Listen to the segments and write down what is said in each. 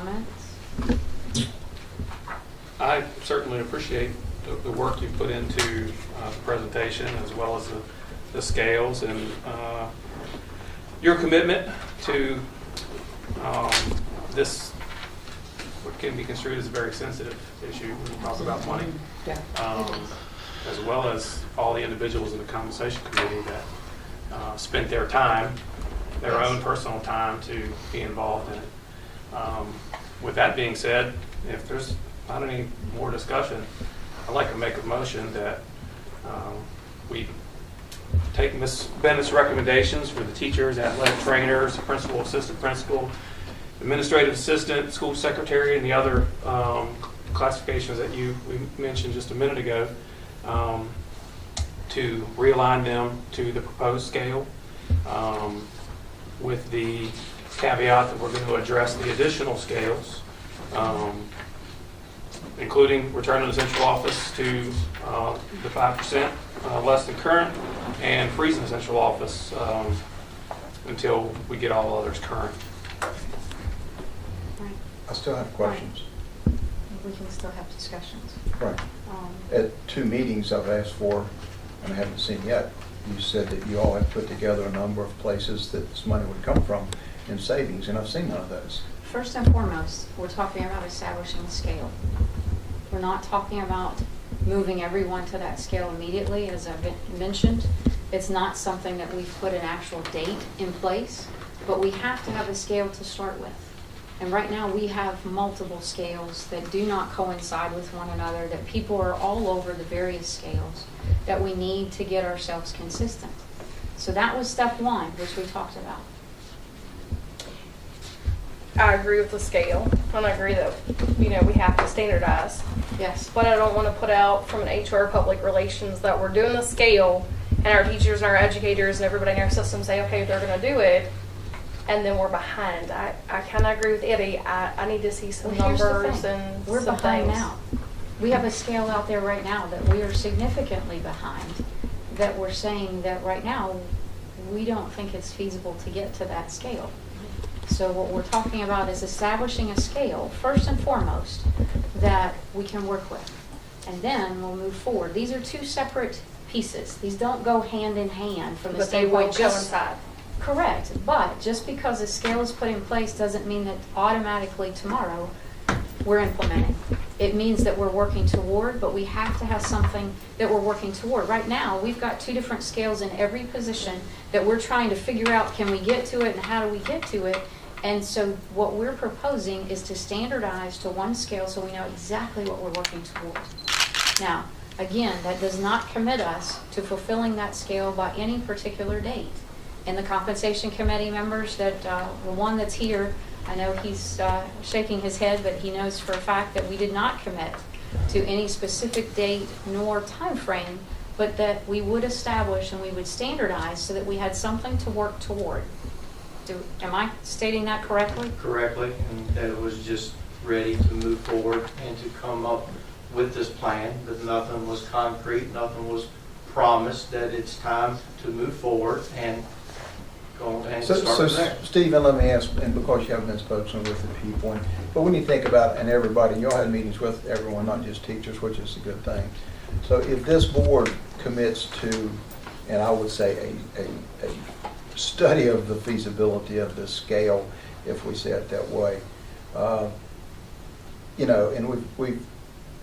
comments? I certainly appreciate the work you've put into the presentation as well as the scales and your commitment to this, what can be construed as a very sensitive issue when you talk about money, as well as all the individuals in the compensation committee that spent their time, their own personal time to be involved in it. With that being said, if there's not any more discussion, I'd like to make a motion that we take Ms. Bennett's recommendations for the teachers, athletic trainers, principal, assistant principal, administrative assistant, school secretary, and the other classifications that we mentioned just a minute ago, to realign them to the proposed scale, with the caveat that we're going to address the additional scales, including returning the central office to the 5% less than current, and freezing the central office until we get all others current. Right. I still have questions. We can still have discussions. Right. At 2 meetings I've asked for, and I haven't seen yet, you said that you all had put together a number of places that this money would come from in savings, and I've seen none of those. First and foremost, we're talking about establishing a scale. We're not talking about moving everyone to that scale immediately, as I've mentioned. It's not something that we've put an actual date in place, but we have to have a scale to start with. And right now we have multiple scales that do not coincide with one another, that people are all over the various scales, that we need to get ourselves consistent. So that was step 1, which we talked about. I agree with the scale, and I agree that, we have to standardize. Yes. But I don't want to put out from an HR public relations that we're doing the scale, and our teachers and our educators and everybody in our system say, okay, they're going to do it, and then we're behind. I kind of agree with Eddie. I need to see some Well, here's the numbers thing. and We're some behind things. now. We have a scale out there right now that we are significantly behind, that we're saying that right now we don't think it's feasible to get to that scale. So what we're talking about is establishing a scale, first and foremost, that we can work with. And then we'll move forward. These are 2 separate pieces. These don't go hand in hand from the But they will standpoint. coincide. Correct, but just because a scale is put in place doesn't mean that automatically tomorrow we're implementing. It means that we're working toward, but we have to have something that we're working toward. Right now, we've got 2 different scales in every position that we're trying to figure out, can we get to it and how do we get to it? And so what we're proposing is to standardize to 1 scale so we know exactly what we're working toward. Now, again, that does not commit us to fulfilling that scale by any particular date. And the compensation committee members, that the one that's here, I know he's shaking his head, but he knows for a fact that we did not commit to any specific date nor time frame, but that we would establish and we would standardize so that we had something to work toward. Am I stating that correctly? Correctly, and that it was just ready to move forward and to come up with this plan, but nothing was concrete, nothing was promised that it's time to move forward and go and start So from there. Stephen, let me ask, and because you haven't been spoken with the people, but when you think about, and everybody, you all had meetings with everyone, not just teachers, which is a good thing. So if this board commits to, and I would say a study of the feasibility of this scale, if we say it that way, and we've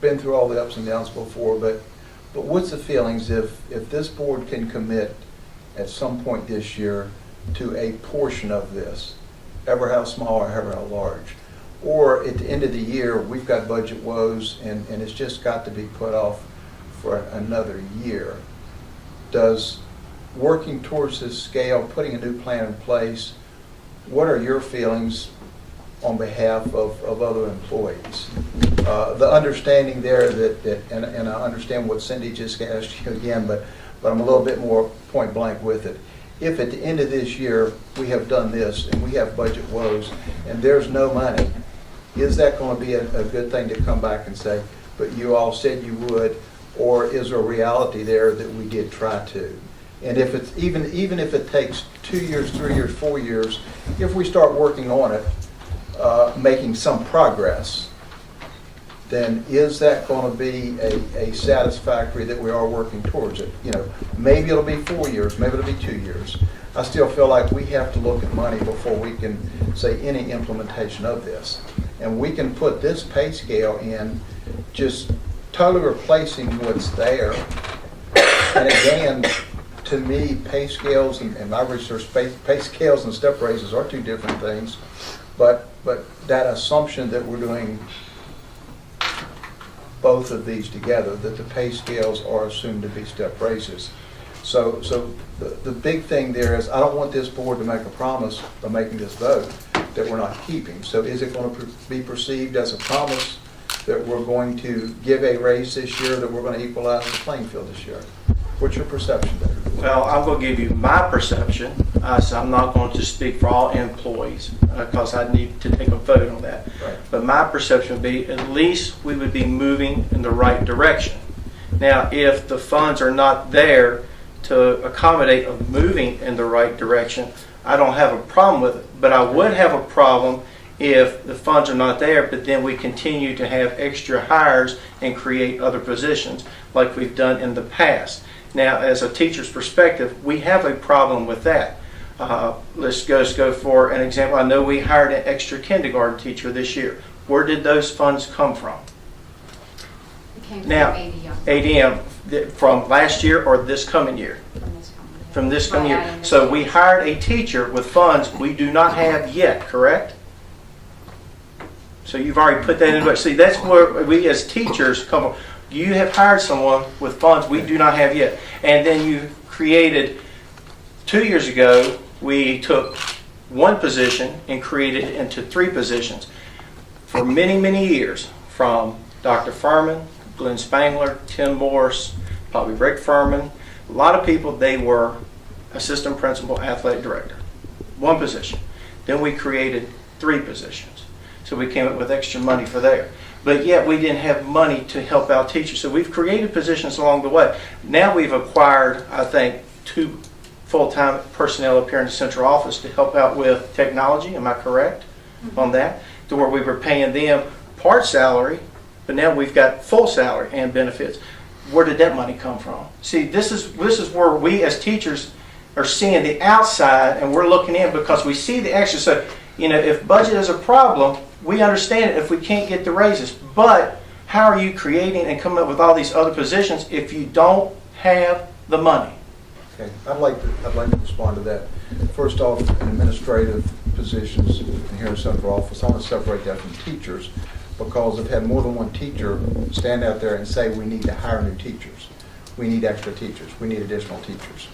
been through all the ups and downs before, but what's the feelings if this board can commit at some point this year to a portion of this, ever how small or ever how large, or at the end of the year we've got budget woes and it's just got to be put off for another year? Does working towards this scale, putting a new plan in place, what are your feelings on behalf of other employees? The understanding there that and I understand what Cindy just asked you again, but I'm a little bit more point blank with it. If at the end of this year we have done this and we have budget woes and there's no money, is that going to be a good thing to come back and say, but you all said you would, or is there a reality there that we did try to? And if it's even if it takes 2 years, 3 years, 4 years, if we start working on it, making some progress, then is that going to be a satisfactory that we are working towards it? You know, maybe it'll be 4 years, maybe it'll be 2 years. I still feel like we have to look at money before we can say any implementation of this. And we can put this pay scale in, just totally replacing what's there. And again, to me, pay scales and my research, pay scales and step raises are two different things. But that assumption that we're doing both of these together, that the pay scales are assumed to be step raises. So the big thing there is, I don't want this board to make a promise by making this vote that we're not keeping. So is it going to be perceived as a promise that we're going to give a raise this year, that we're going to equalize the playing field this year? What's your perception there? Well, I'm going to give you my perception. So I'm not going to speak for all employees because I need to take a vote on that. Right. But my perception would be at least we would be moving in the right direction. Now, if the funds are not there to accommodate of moving in the right direction, I don't have a problem with it. But I would have a problem if the funds are not there, but then we continue to have extra hires and create other positions like we've done in the past. Now, as a teacher's perspective, we have a problem with that. Let's go for an example. I know we hired an extra kindergarten teacher this year. Where did those funds come from? It came from Now, ADM. ADM from last year or this coming year? From this coming Right, I year. understand. So we hired a teacher with funds we do not have yet, correct? So you've already put that into it. See, that's where we as teachers come from. You have hired someone with funds we do not have yet. And then you created, 2 years ago, we took one position and created it into 3 positions. For many, many years, from Dr. Furman, Glenn Spangler, Tim Morse, probably Rick Furman, a lot of people, they were assistant principal, athletic director. One position. Then we created 3 positions. So we came up with extra money for there. But yet we didn't have money to help out teachers. So we've created positions along the way. Now we've acquired, I think, 2 full-time personnel up here in the central office to help out with technology. Am I correct on that? To where we were paying them part salary, but now we've got full salary and benefits. Where did that money come from? See, this is where we as teachers are seeing the outside and we're looking in because we see the extra. So, you know, if budget is a problem, we understand it if we can't get the raises. But how are you creating and coming up with all these other positions if you don't have the money? Okay, I'd like to respond to that. First off, in administrative positions here in central office, I want to separate that from teachers because I've had more than one teacher stand out there and say we need to hire new teachers. We need extra teachers. We need additional teachers.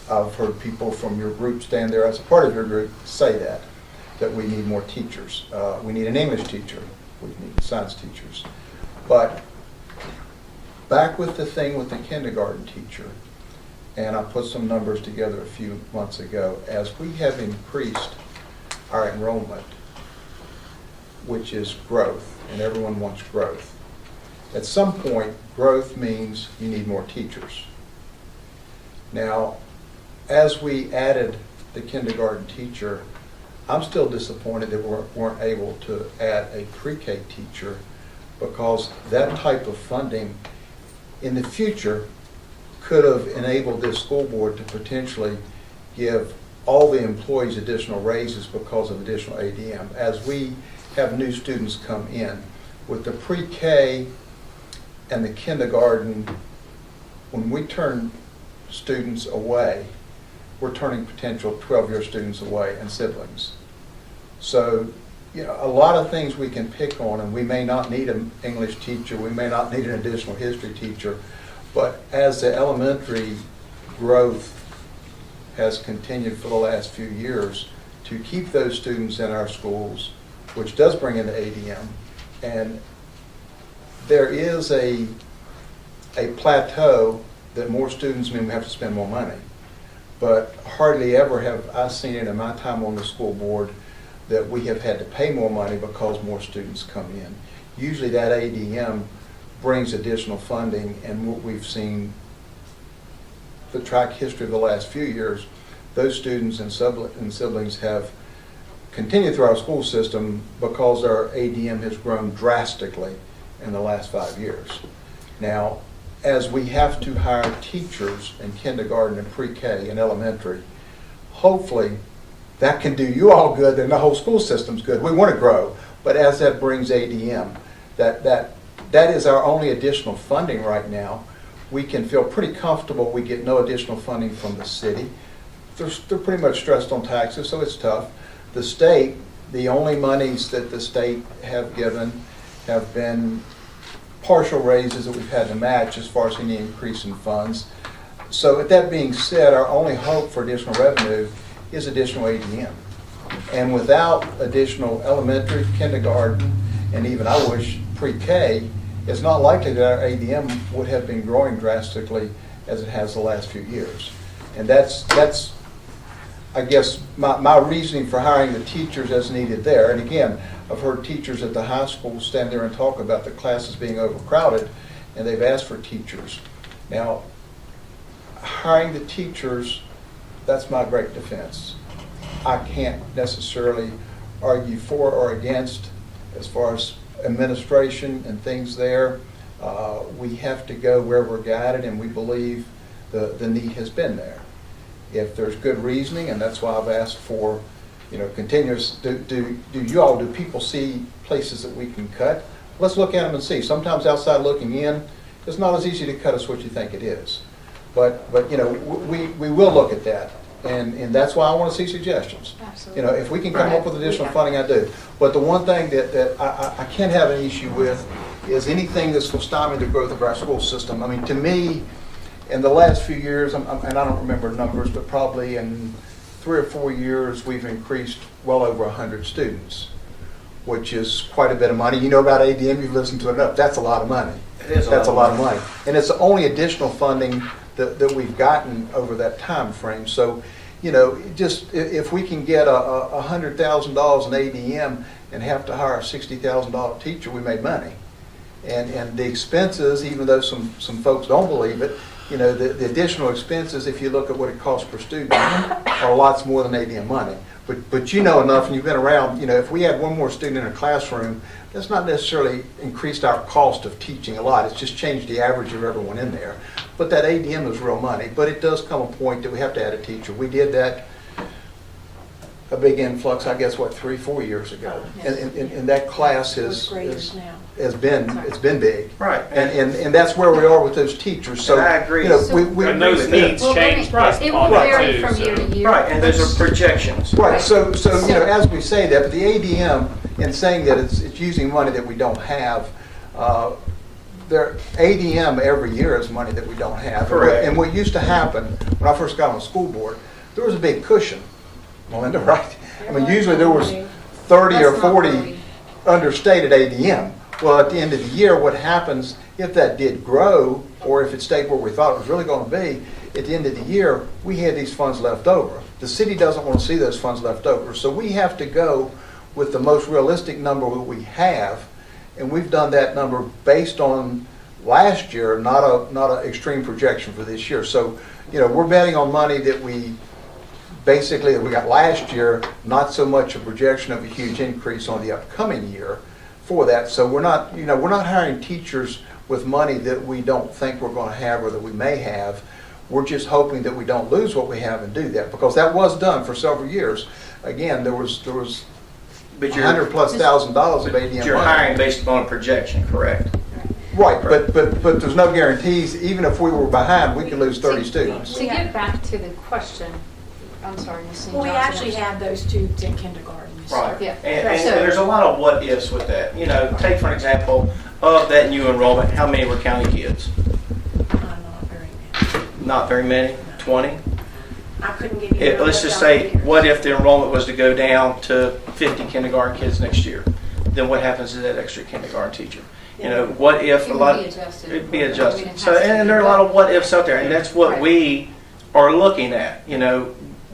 I've heard people from your group stand there as a part of your group say that we need more teachers. We need an English teacher. We need science teachers. But back with the thing with the kindergarten teacher, and I put some numbers together a few months ago, as we have increased our enrollment, which is growth, and everyone wants growth. At some point, growth means you need more teachers. Now, as we added the kindergarten teacher, I'm still disappointed that we weren't able to add a pre-K teacher because that type of funding in the future could have enabled this school board to potentially give all the employees additional raises because of additional ADM. As we have new students come in, with the pre-K and the kindergarten, when we turn students away, we're turning potential 12-year students away and siblings. So, you know, a lot of things we can pick on, and we may not need an English teacher, we may not need an additional history teacher, but as the elementary growth has continued for the last few years, to keep those students in our schools, which does bring in the ADM, and there is a plateau that more students mean we have to spend more money. But hardly ever have I seen it in my time on the school board that we have had to pay more money because more students come in. Usually that ADM brings additional funding, and what we've seen, the track history of the last few years, those students and siblings have continue through our school system because our ADM has grown drastically in the last 5 years. Now, as we have to hire teachers in kindergarten and pre-K and elementary, hopefully that can do you all good and the whole school system's good. We want to grow, but as that brings ADM, that is our only additional funding right now. We can feel pretty comfortable we get no additional funding from the city. They're pretty much stressed on taxes, so it's tough. The state, the only monies that the state have given have been partial raises that we've had to match as far as any increase in funds. So with that being said, our only hope for additional revenue is additional ADM. And without additional elementary, kindergarten, and even I wish pre-K, it's not likely that our ADM would have been growing drastically as it has the last few years. And that's I guess, my reasoning for hiring the teachers as needed there. And again, I've heard teachers at the high school stand there and talk about the classes being overcrowded, and they've asked for teachers. Now, hiring the teachers, that's my great defense. I can't necessarily argue for or against as far as administration and things there. We have to go where we're guided, and we believe the need has been there. If there's good reasoning, and that's why I've asked for, continuous, do people see places that we can cut? Let's look at them and see. Sometimes outside looking in, it's not as easy to cut as what you think it is. But we will look at that. And that's why I want to see suggestions. Absolutely. If we can come up with additional funding, I do. But the one thing that I can't have an issue with is anything that's going to stymie the growth of our school system. I mean, to me, in the last few years, and I don't remember numbers, but probably in 3 or 4 years, we've increased well over 100 students, which is quite a bit of money. You know about ADM, you've listened to it enough. That's a lot of money. It is That's a lot of money. And it's the only additional funding that we've gotten over that time frame. So, just if we can get $100,000 in ADM and have to hire a $60,000 teacher, we made money. And the expenses, even though some folks don't believe it, the additional expenses, if you look at what it costs per student, are lots more than ADM money. But you know enough, and you've been around, if we had one more student in a classroom, that's not necessarily increased our cost of teaching a lot. It's just changed the average of everyone in there. But that ADM is real money. But it does come a point that we have to add a teacher. We did that, a big influx, I guess, 3-4 years ago. And that class has been big. Right. And that's where we are with those teachers. So And I agree. And those needs change based It upon will that vary too. from year to year. Right, and those are projections. Right, so as we say that, but the ADM, in saying that it's using money that we don't have, ADM every year is money that we don't have. Correct. And what used to happen, when I first got on the school board, there was a big cushion, Melinda, right? I mean, usually there was 30 or That's not 40 really- understated ADM. Well, at the end of the year, what happens if that did grow, or if it stayed where we thought it was really going to be, at the end of the year, we had these funds left over. The city doesn't want to see those funds left over, so we have to go with the most realistic number that we have, and we've done that number based on last year, not a extreme projection for this year. So, we're betting on money that we got last year, not so much a projection of a huge increase on the upcoming year for that. So we're not hiring teachers with money that we don't think we're going to have or that we may have. We're just hoping that we don't lose what we have and do that, because that was done for several years. Again, there was But $100,000+ of ADM you're money. hiring based upon a projection, correct? Right, but there's no guarantees. Even if we were behind, we could lose 30 students. To get back to the question, I'm sorry, Ms. St. Well, we Johnson. actually have those students in kindergarten. Right. Yeah. And So- there's a lot of what ifs with that. Take for an example of that new enrollment, how many were county kids? Not very many. Not very many, 20? I couldn't give you. Let's just say, what if the enrollment was to go down to 50 kindergarten kids next year? Then what happens to that extra kindergarten teacher? What if It a would lot? be adjusted. It'd be I mean, adjusted. it So, has to and be, there are a lot of but- what ifs out there, and that's what Right. we are looking at.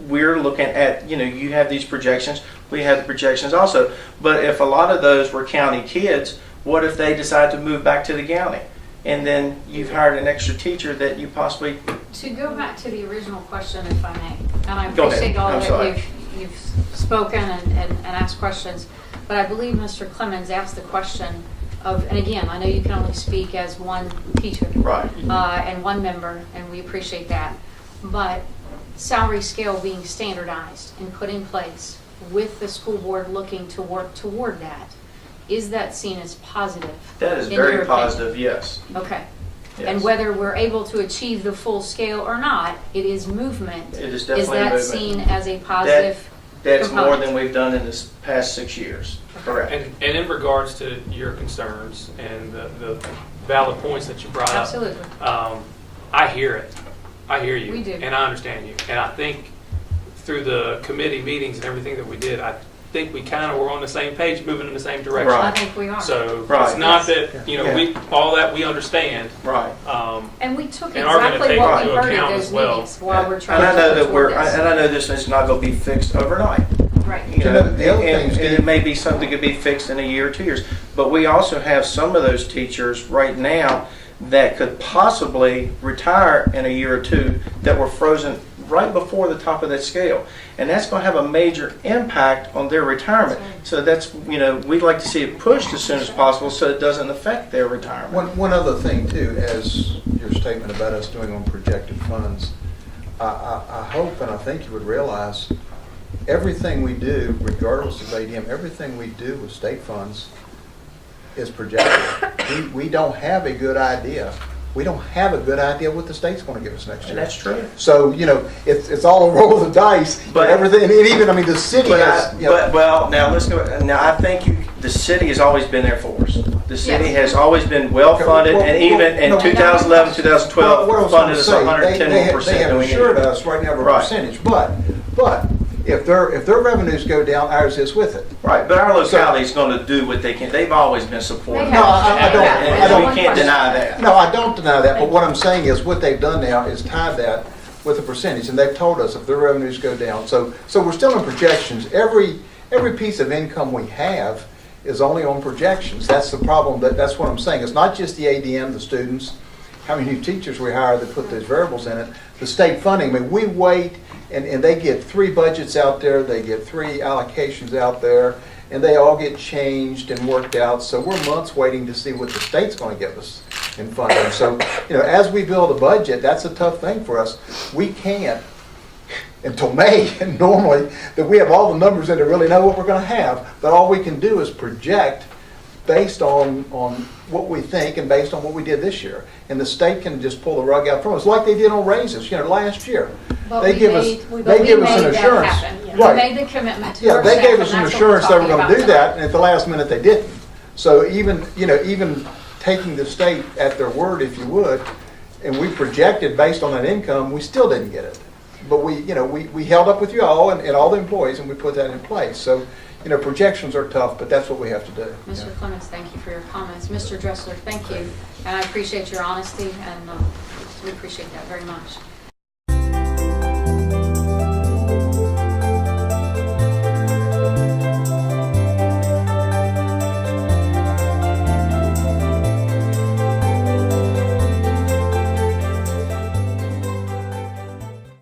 We're looking at, you have these projections, we have the projections also. But if a lot of those were county kids, what if they decide to move back to the county? And then you've hired an extra teacher that you possibly, To go back to the original question, if I may, and I Go ahead. appreciate all I'm that sorry. you've spoken and asked questions, but I believe Mr. Clemens asked the question of, and again, I know you can only speak as one teacher. Right. And one member, and we appreciate that. But salary scale being standardized and put in place with the school board looking to work toward that, is that seen as positive? That is in your very opinion? positive, yes. Okay. Yes. And whether we're able to achieve the full scale or not, it is movement. It is Is definitely that movement. seen as a positive? That's more component? than we've done in this past 6 years. Correct. And in regards to your concerns and the valid points that you brought up. Absolutely. I hear it. I hear you. We do. And I understand you. And I think through the committee meetings and everything that we did, I think we kind of were on the same page, moving in the same direction. Right. I think we are. So Right. it's not Yes. that, all that we understand. Right. And we took And are gonna exactly take what we into heard at account those as well. meetings while we're trying And I to know work that toward this. and I know this is not going to be fixed overnight. Right. You know, The other thing, and Steve- it may be something that could be fixed in a year or 2 years. But we also have some of those teachers right now that could possibly retire in a year or two that were frozen right before the top of that scale. And that's going to have a major impact on their retirement. So that's, we'd like to see it pushed as soon as possible so it doesn't affect their retirement. One other thing too, as your statement about us doing on projected funds, I hope and I think you would realize everything we do, regardless of ADM, everything we do with state funds is projected. We don't have a good idea. We don't have a good idea what the state's going to give us next And year. that's true. So, it's all a roll of the dice, But- but everything, and even, the city has, Now let's go. Now I think the city has always been there for us. The city Yes. has always been well funded, and even in No, 2011, 2012, what I was funded gonna us say, 110%. They have than we assured needed. us right now of a Right. percentage, but if their revenues go down, ours is with it. Right, but our locality is going to do what they can. They've always been supportive. They No, I don't- And I don't- we can't deny that. No, I don't deny that, but what I'm saying is what they've done now is tied that with a percentage, and they've told us if their revenues go down. So we're still in projections. Every piece of income we have is only on projections. That's the problem. That's what I'm saying. It's not just the ADM, the students, how many new teachers we hire that put those variables in it. The state funding, we wait, and they get 3 budgets out there, they get 3 allocations out there, and they all get changed and worked out. So we're months waiting to see what the state's going to give us in funding. So, as we build a budget, that's a tough thing for us. We can't, until May, normally, that we have all the numbers in to really know what we're going to have. But all we can do is project based on what we think and based on what we did this year. And the state can just pull the rug out from us, like they did on raises, last year. But They we give made- us, we- but they we give us made an that assurance. happen. We Right. made the commitment to Yeah, our they staff, gave and us an that's what we're assurance they were talking going to about do that, tonight. and at the last minute they didn't. So even taking the state at their word, if you would, and we projected based on that income, we still didn't get it. But we held up with you all and all the employees, and we put that in place. So, projections are tough, but that's what we have to do. Mr. Clements, thank you for your comments. Mr. Dressler, thank you. And I appreciate your honesty, and we appreciate that very much.